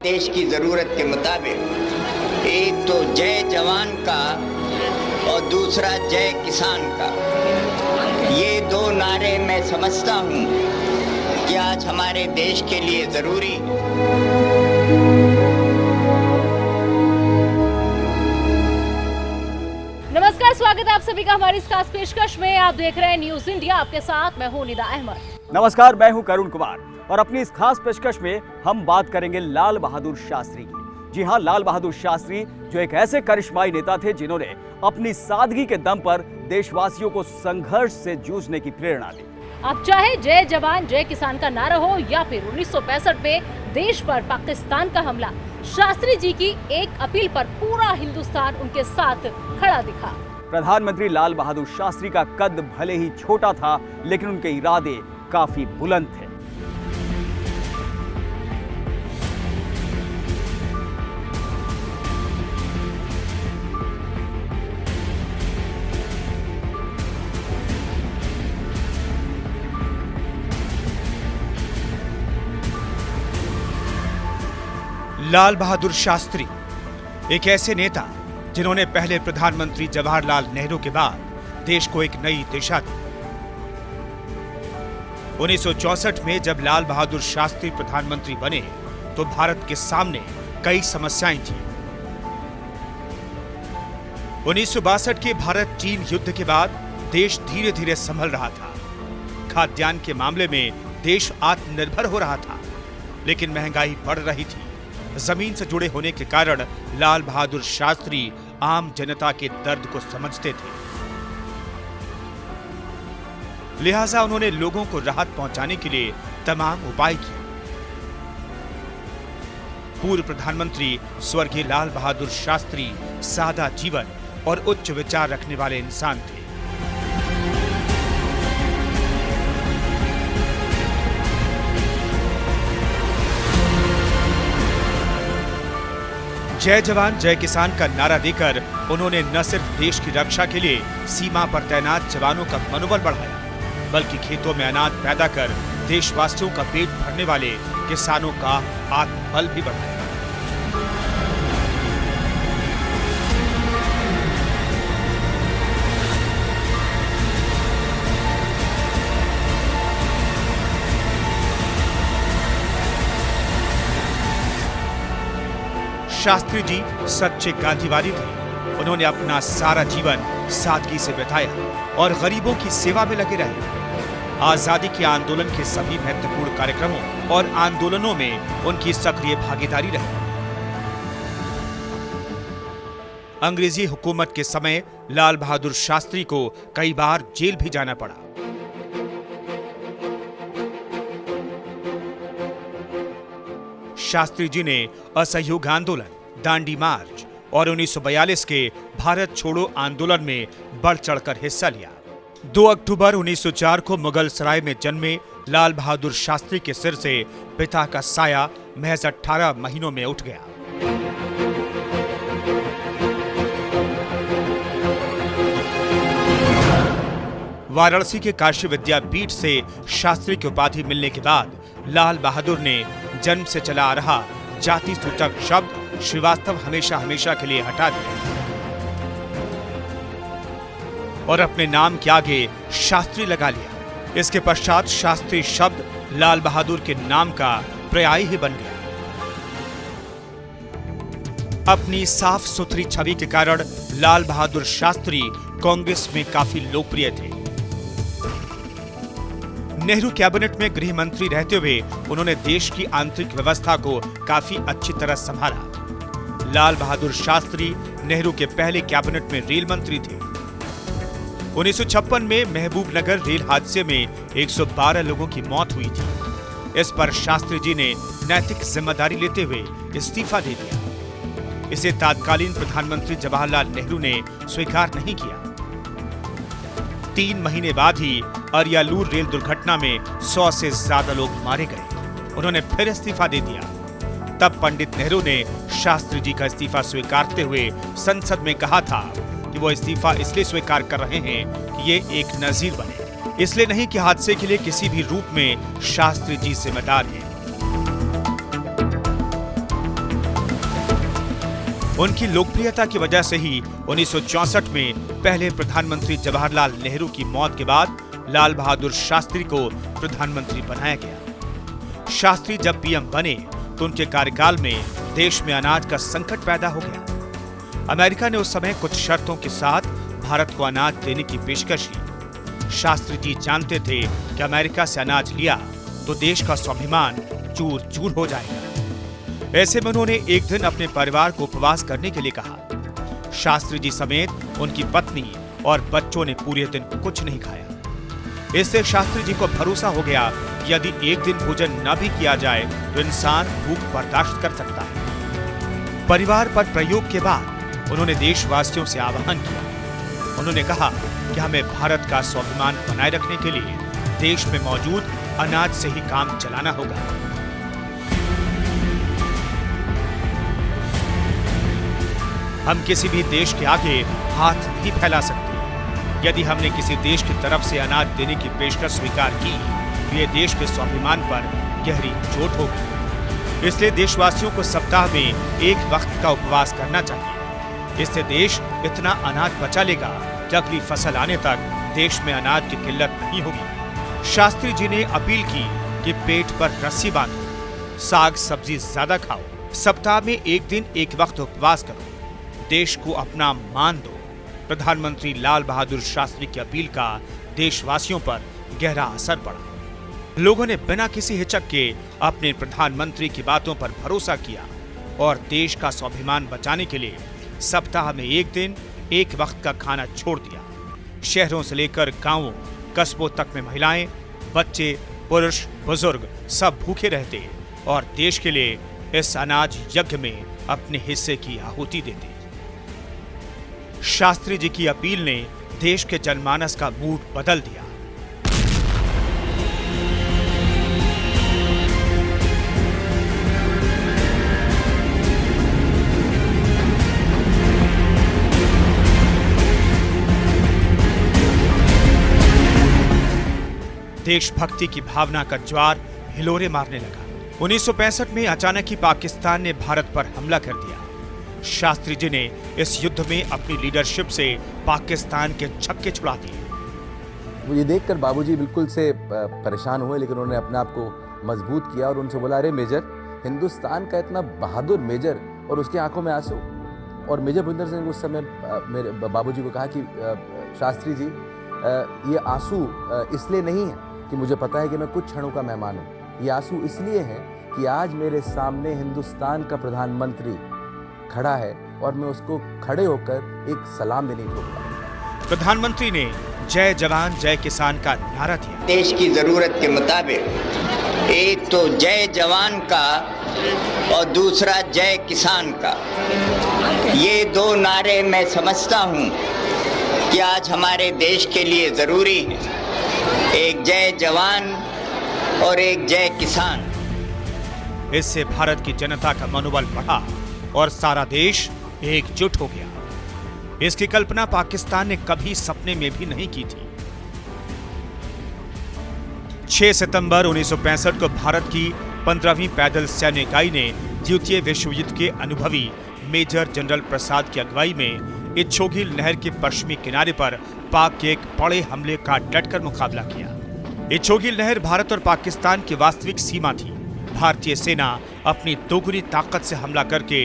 देश की ज़रूरत के मुताबिक एक तो जय जवान का और दूसरा जय किसान का, ये दो नारे मैं समझता हूँ कि आज हमारे देश के लिए ज़रूरी। नमस्कार, स्वागत है आप सभी का हमारी इस खास पेशकश में। आप देख रहे हैं न्यूज इंडिया, आपके साथ मैं हूं निदा अहमद। नमस्कार, मैं हूं करुण कुमार और अपनी इस खास पेशकश में हम बात करेंगे लाल बहादुर शास्त्री की। जी हां, लाल बहादुर शास्त्री जो एक ऐसे करिश्माई नेता थे जिन्होंने अपनी सादगी के दम पर देशवासियों को संघर्ष से जूझने की प्रेरणा दी। अब चाहे जय जवान जय किसान का नारा हो या फिर 1965 में देश पर पाकिस्तान का हमला, शास्त्री जी की एक अपील पर पूरा हिंदुस्तान उनके साथ खड़ा दिखा। प्रधानमंत्री लाल बहादुर शास्त्री का कद भले ही छोटा था, लेकिन उनके इरादे काफी बुलंद थे। लाल बहादुर शास्त्री एक ऐसे नेता जिन्होंने पहले प्रधानमंत्री जवाहरलाल नेहरू के बाद देश को एक नई दिशा दी। 1964 में जब लाल बहादुर शास्त्री प्रधानमंत्री बने तो भारत के सामने कई समस्याएं थीं। 1962 के भारत चीन युद्ध के बाद देश धीरे धीरे संभल रहा था। खाद्यान्न के मामले में देश आत्मनिर्भर हो रहा था, लेकिन महंगाई बढ़ रही थी। जमीन से जुड़े होने के कारण लाल बहादुर शास्त्री आम जनता के दर्द को समझते थे। लिहाजा उन्होंने लोगों को राहत पहुंचाने के लिए तमाम उपाय किए। पूर्व प्रधानमंत्री स्वर्गीय लाल बहादुर शास्त्री सादा जीवन और उच्च विचार रखने वाले इंसान थे। जय जवान जय किसान का नारा देकर उन्होंने न सिर्फ देश की रक्षा के लिए सीमा पर तैनात जवानों का मनोबल बढ़ाया, बल्कि खेतों में अनाज पैदा कर देशवासियों का पेट भरने वाले किसानों का आत्मबल भी बढ़ाया। शास्त्री जी सच्चे गांधीवादी थे। उन्होंने अपना सारा जीवन सादगी से बिताया और गरीबों की सेवा में लगे रहे। आजादी के आंदोलन के सभी महत्वपूर्ण कार्यक्रमों और आंदोलनों में उनकी सक्रिय भागीदारी रही। अंग्रेजी हुकूमत के समय लाल बहादुर शास्त्री को कई बार जेल भी जाना पड़ा। शास्त्री जी ने असहयोग आंदोलन, दांडी मार्च और 1942 के भारत छोड़ो आंदोलन में बढ़ चढ़कर हिस्सा लिया। 2 अक्टूबर 1904 को मुगल सराय में जन्मे लाल बहादुर शास्त्री के सिर से पिता का साया महज 18 महीनों में उठ गया। वाराणसी के काशी विद्यापीठ से शास्त्री की उपाधि मिलने के बाद लाल बहादुर ने जन्म से चला आ रहा जाति सूचक शब्द श्रीवास्तव हमेशा हमेशा के लिए हटा दिया और अपने नाम के आगे शास्त्री लगा लिया। इसके पश्चात शास्त्री शब्द लाल बहादुर के नाम का पर्याय ही बन गया। अपनी साफ सुथरी छवि के कारण लाल बहादुर शास्त्री कांग्रेस में काफी लोकप्रिय थे। नेहरू कैबिनेट में गृह मंत्री रहते हुए उन्होंने देश की आंतरिक व्यवस्था को काफी अच्छी तरह संभाला। लाल बहादुर शास्त्री नेहरू के पहले कैबिनेट में रेल मंत्री थे। 1956 में महबूबनगर रेल हादसे में 112 लोगों की मौत हुई थी। इस पर शास्त्री जी ने नैतिक जिम्मेदारी लेते हुए इस्तीफा दे दिया। इसे तत्कालीन प्रधानमंत्री जवाहरलाल नेहरू ने स्वीकार नहीं किया। 3 महीने बाद ही अरियालूर रेल दुर्घटना में 100 से ज्यादा लोग मारे गए। उन्होंने फिर इस्तीफा दे दिया। तब पंडित नेहरू ने शास्त्री जी का इस्तीफा स्वीकारते हुए संसद में कहा था कि वो इस्तीफा इसलिए स्वीकार कर रहे हैं कि ये एक नजीर बने, इसलिए नहीं कि हादसे के लिए किसी भी रूप में शास्त्री जी जिम्मेदार हैं। उनकी लोकप्रियता की वजह से ही 1964 में पहले प्रधानमंत्री जवाहरलाल नेहरू की मौत के बाद लाल बहादुर शास्त्री को प्रधानमंत्री बनाया गया। शास्त्री जब पीएम बने तो उनके कार्यकाल में देश में अनाज का संकट पैदा हो गया। अमेरिका ने उस समय कुछ शर्तों के साथ भारत को अनाज देने की पेशकश की। शास्त्री जी जानते थे कि अमेरिका से अनाज लिया तो देश का स्वाभिमान चूर चूर हो जाएगा। ऐसे में उन्होंने एक दिन अपने परिवार को उपवास करने के लिए कहा। शास्त्री जी समेत उनकी पत्नी और बच्चों ने पूरे दिन कुछ नहीं खाया। इससे शास्त्री जी को भरोसा हो गया कि यदि एक दिन भोजन न भी किया जाए तो इंसान भूख बर्दाश्त कर सकता है। परिवार पर प्रयोग के बाद उन्होंने देशवासियों से आह्वान किया। उन्होंने कहा कि हमें भारत का स्वाभिमान बनाए रखने के लिए देश में मौजूद अनाज से ही काम चलाना होगा। हम किसी भी देश के आगे हाथ नहीं फैला सकते। यदि हमने किसी देश की तरफ से अनाज देने की पेशकश स्वीकार की तो ये देश के स्वाभिमान पर गहरी चोट होगी। इसलिए देशवासियों को सप्ताह में एक वक्त का उपवास करना चाहिए। इससे देश इतना अनाज बचा लेगा कि अगली फसल आने तक देश में अनाज की किल्लत नहीं होगी। शास्त्री जी ने अपील की कि पेट पर रस्सी बांधो, साग सब्जी ज्यादा खाओ, सप्ताह में एक दिन एक वक्त उपवास करो, देश को अपना मान दो। प्रधानमंत्री लाल बहादुर शास्त्री की अपील का देशवासियों पर गहरा असर पड़ा। लोगों ने बिना किसी हिचक के अपने प्रधानमंत्री की बातों पर भरोसा किया और देश का स्वाभिमान बचाने के लिए सप्ताह में एक दिन एक वक्त का खाना छोड़ दिया। शहरों से लेकर गांवों, कस्बों तक में महिलाएं, बच्चे, पुरुष, बुजुर्ग सब भूखे रहते और देश के लिए इस अनाज यज्ञ में अपने हिस्से की आहुति देते। शास्त्री जी की अपील ने देश के जनमानस का मूड बदल दिया। देशभक्ति की भावना का ज्वार हिलोरे मारने लगा। 1965 में अचानक ही पाकिस्तान ने भारत पर हमला कर दिया। शास्त्री जी ने इस युद्ध में अपनी लीडरशिप से पाकिस्तान के छक्के छुड़ा दिए। मुझे देखकर बाबूजी बिल्कुल से परेशान हुए, लेकिन उन्होंने अपने आप को मजबूत किया और उनसे बोला, अरे मेजर, हिंदुस्तान का इतना बहादुर मेजर और उसकी आंखों में आंसू। और मेजर भूपेंद्र सिंह उस समय मेरे बाबूजी को कहा कि शास्त्री जी, ये आंसू इसलिए नहीं है कि मुझे पता है कि मैं कुछ क्षणों का मेहमान हूँ। ये आंसू इसलिए है कि आज मेरे सामने हिंदुस्तान का प्रधानमंत्री खड़ा है और मैं उसको खड़े होकर एक सलाम देने को बोला। प्रधानमंत्री ने जय जवान जय किसान का नारा दिया। देश की जरूरत के मुताबिक एक तो जय जवान का और दूसरा जय किसान का, ये दो नारे मैं समझता हूँ कि आज हमारे देश के लिए जरूरी है। एक जय जवान और एक जय किसान। इससे भारत की जनता का मनोबल बढ़ा और सारा देश एकजुट हो गया। इसकी कल्पना पाकिस्तान ने कभी सपने में भी नहीं की थी। 6 सितंबर 1965 को भारत की 15वीं पैदल सैन्य इकाई ने द्वितीय विश्व युद्ध के अनुभवी मेजर जनरल प्रसाद की अगुवाई में इच्छोगिल नहर के पश्चिमी किनारे पर पाक के एक बड़े हमले का डटकर मुकाबला किया। इच्छोगिल नहर भारत और पाकिस्तान की वास्तविक सीमा थी। भारतीय सेना अपनी दोगुनी ताकत से हमला करके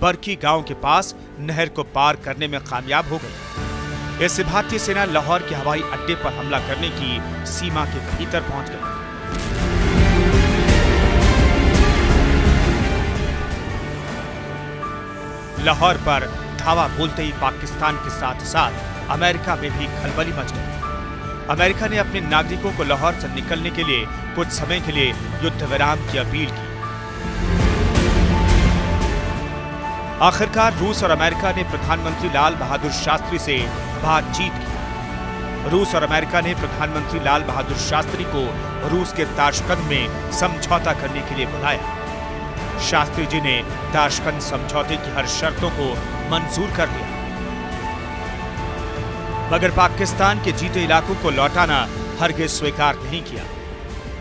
बरकी गांव के पास नहर को पार करने में कामयाब हो गई। इससे भारतीय सेना लाहौर के हवाई अड्डे पर हमला करने की सीमा के भीतर पहुंच गई। लाहौर पर धावा बोलते ही पाकिस्तान के साथ साथ अमेरिका में भी खलबली मच गई। अमेरिका ने अपने नागरिकों को लाहौर से निकलने के लिए कुछ समय के लिए युद्ध विराम की अपील की। आखिरकार रूस और अमेरिका ने प्रधानमंत्री लाल बहादुर शास्त्री से बातचीत की। रूस और अमेरिका ने प्रधानमंत्री लाल बहादुर शास्त्री को रूस के ताशकंद में समझौता करने के लिए बुलाया। शास्त्री जी ने ताशकंद समझौते की हर शर्तों को मंजूर कर लिया, मगर पाकिस्तान के जीते इलाकों को लौटाना हरगिज स्वीकार नहीं किया।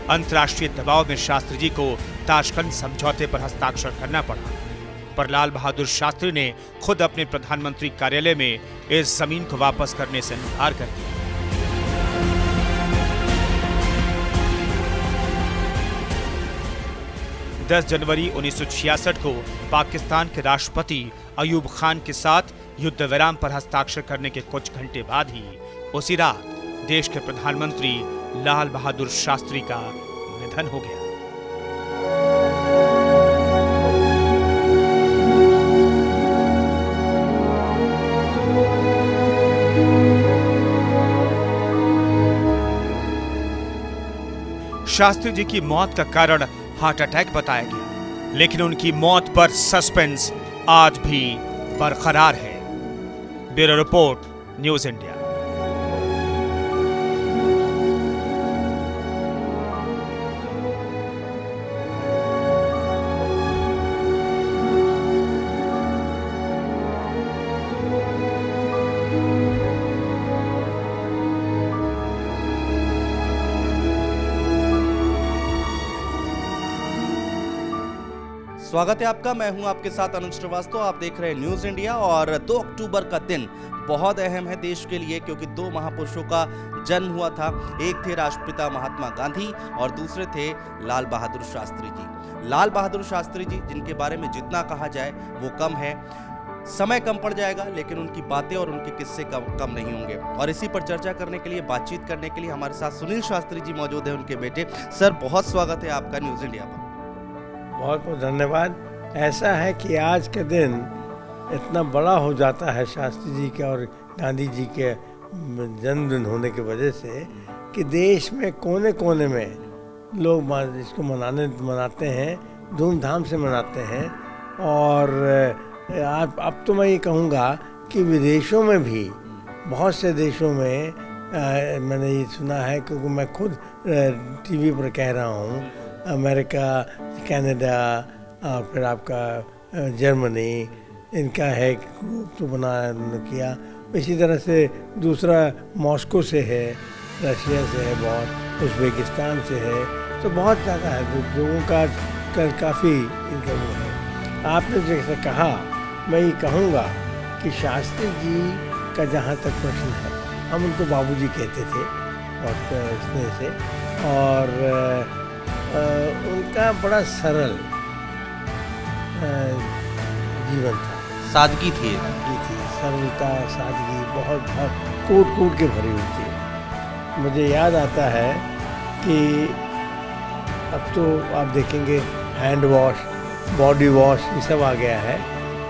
अंतर्राष्ट्रीय दबाव में शास्त्री जी को ताशकंद समझौते पर हस्ताक्षर करना पड़ा। पर लाल बहादुर शास्त्री ने खुद अपने प्रधानमंत्री कार्यालय में इस जमीन को वापस करने से इनकार कर दिया। जनवरी 1966 को पाकिस्तान के राष्ट्रपति अयूब खान के साथ युद्ध विराम पर हस्ताक्षर करने के कुछ घंटे बाद ही उसी रात देश के प्रधानमंत्री लाल बहादुर शास्त्री का निधन हो गया। शास्त्री जी की मौत का कारण हार्ट अटैक बताया गया, लेकिन उनकी मौत पर सस्पेंस आज भी बरकरार है। Bureau report, news India. स्वागत है आपका। मैं हूं आपके साथ अनंत श्रीवास्तव। आप देख रहे हैं न्यूज़ इंडिया। और 2 अक्टूबर का दिन बहुत अहम है देश के लिए, क्योंकि 2 महापुरुषों का जन्म हुआ था। एक थे राष्ट्रपिता महात्मा गांधी और दूसरे थे लाल बहादुर शास्त्री जी। लाल बहादुर शास्त्री जी, जिनके बारे में जितना कहा जाए वो कम है, समय कम पड़ जाएगा, लेकिन उनकी बातें और उनके किस्से कम नहीं होंगे। और इसी पर चर्चा करने के लिए, बातचीत करने के लिए हमारे साथ सुनील शास्त्री जी मौजूद हैं, उनके बेटे। सर, बहुत स्वागत है आपका न्यूज़ इंडिया पर। बहुत बहुत धन्यवाद। ऐसा है कि आज के दिन इतना बड़ा हो जाता है शास्त्री जी के और गांधी जी के जन्मदिन होने की वजह से कि देश में कोने कोने में लोग इसको मनाते हैं, धूमधाम से मनाते हैं। और अब तो मैं ये कहूँगा कि विदेशों में भी, बहुत से देशों में मैंने ये सुना है, क्योंकि मैं खुद टीवी पर कह रहा हूँ, अमेरिका, कनाडा और फिर आपका जर्मनी, इनका है ग्रुप तो बना किया। इसी तरह से दूसरा मॉस्को से है, रशिया से है, बहुत उज़्बेकिस्तान से है, तो बहुत ज़्यादा है लोगों का काफ़ी इनका वो है। आपने जैसे कहा, मैं ये कहूँगा कि शास्त्री जी का जहाँ तक प्रश्न है, हम उनको बाबूजी कहते थे और स्नेह से, और उनका बड़ा सरल जीवन था। सादगी थी, सरलता, सादगी बहुत कूट के भरी हुई थी। मुझे याद आता है कि अब तो आप देखेंगे हैंड वॉश, बॉडी वॉश, ये सब आ गया है।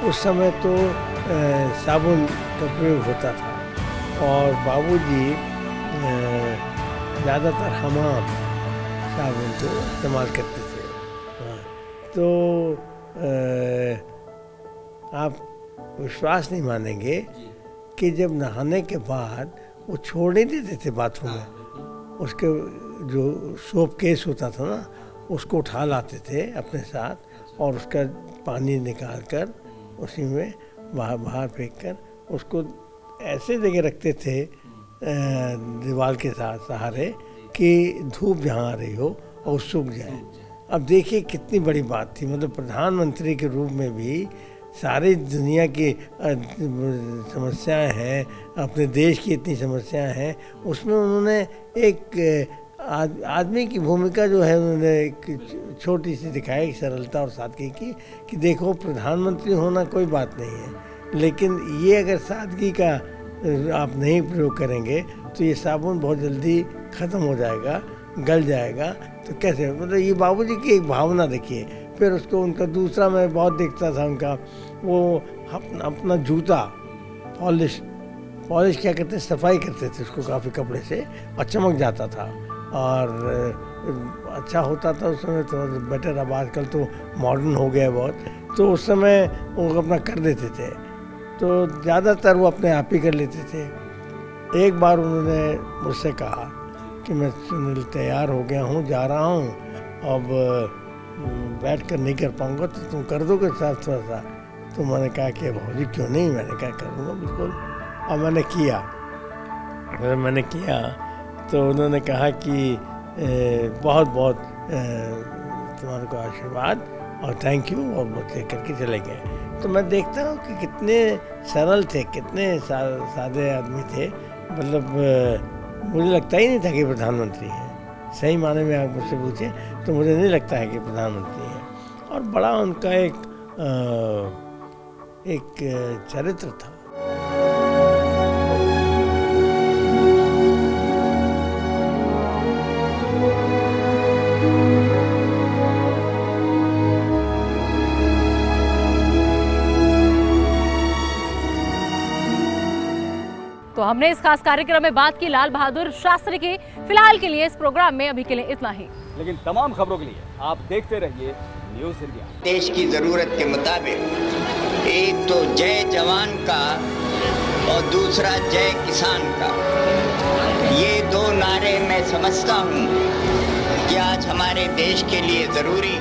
उस समय तो साबुन का प्रयोग होता था और बाबूजी ज़्यादातर हमाम साबुन को इस्तेमाल करते थे। हाँ, तो आप विश्वास नहीं मानेंगे कि जब नहाने के बाद वो छोड़ नहीं देते थे बाथरूम में, उसके जो सोप केस होता था ना, उसको उठा लाते थे अपने साथ और उसका पानी निकाल कर उसी में बाहर फेंक कर उसको ऐसे जगह रखते थे दीवार के साथ सहारे कि धूप जहाँ आ रही हो और सूख जाए। अब देखिए कितनी बड़ी बात थी, मतलब प्रधानमंत्री के रूप में भी सारी दुनिया की समस्याएं हैं, अपने देश की इतनी समस्याएं हैं, उसमें उन्होंने एक आदमी की भूमिका जो है उन्होंने एक छोटी सी दिखाई, सरलता और सादगी की, कि देखो प्रधानमंत्री होना कोई बात नहीं है, लेकिन ये अगर सादगी का आप नहीं प्रयोग करेंगे तो ये साबुन बहुत जल्दी ख़त्म हो जाएगा, गल जाएगा। तो कैसे, मतलब ये बाबूजी की एक भावना देखिए। फिर उसको उनका दूसरा मैं बहुत देखता था उनका, वो अपना जूता पॉलिश क्या करते हैं, सफाई करते थे उसको काफ़ी कपड़े से और चमक जाता था और अच्छा होता था उस समय, तो बेटर। अब आजकल तो मॉडर्न हो गया बहुत, तो उस समय वो अपना कर देते थे, तो ज़्यादातर वो अपने आप ही कर लेते थे। एक बार उन्होंने मुझसे कहा कि मैं सुनील तैयार हो गया हूँ, जा रहा हूँ, अब बैठ कर नहीं कर पाऊँगा तो तुम कर दोगे साथ थोड़ा सा। तो मैंने कहा कि भाजी क्यों नहीं, मैंने कहा करूँगा बिल्कुल। और मैंने किया, अगर मैंने किया तो उन्होंने कहा कि बहुत बहुत तुम्हारे को आशीर्वाद और थैंक यू, और वो करके चले गए। तो मैं देखता हूँ कि कितने सरल थे, कितने सादे आदमी थे। मतलब मुझे लगता ही नहीं था कि प्रधानमंत्री हैं। सही माने में आप मुझसे पूछे तो मुझे नहीं लगता है कि प्रधानमंत्री हैं। और बड़ा उनका एक चरित्र था। तो हमने इस खास कार्यक्रम में बात की लाल बहादुर शास्त्री की। फिलहाल के लिए इस प्रोग्राम में अभी के लिए इतना ही। लेकिन तमाम खबरों के लिए आप देखते रहिए न्यूज़ इंडिया। देश की जरूरत के मुताबिक एक तो जय जवान का और दूसरा जय किसान का, ये दो नारे मैं समझता हूँ कि आज हमारे देश के लिए जरूरी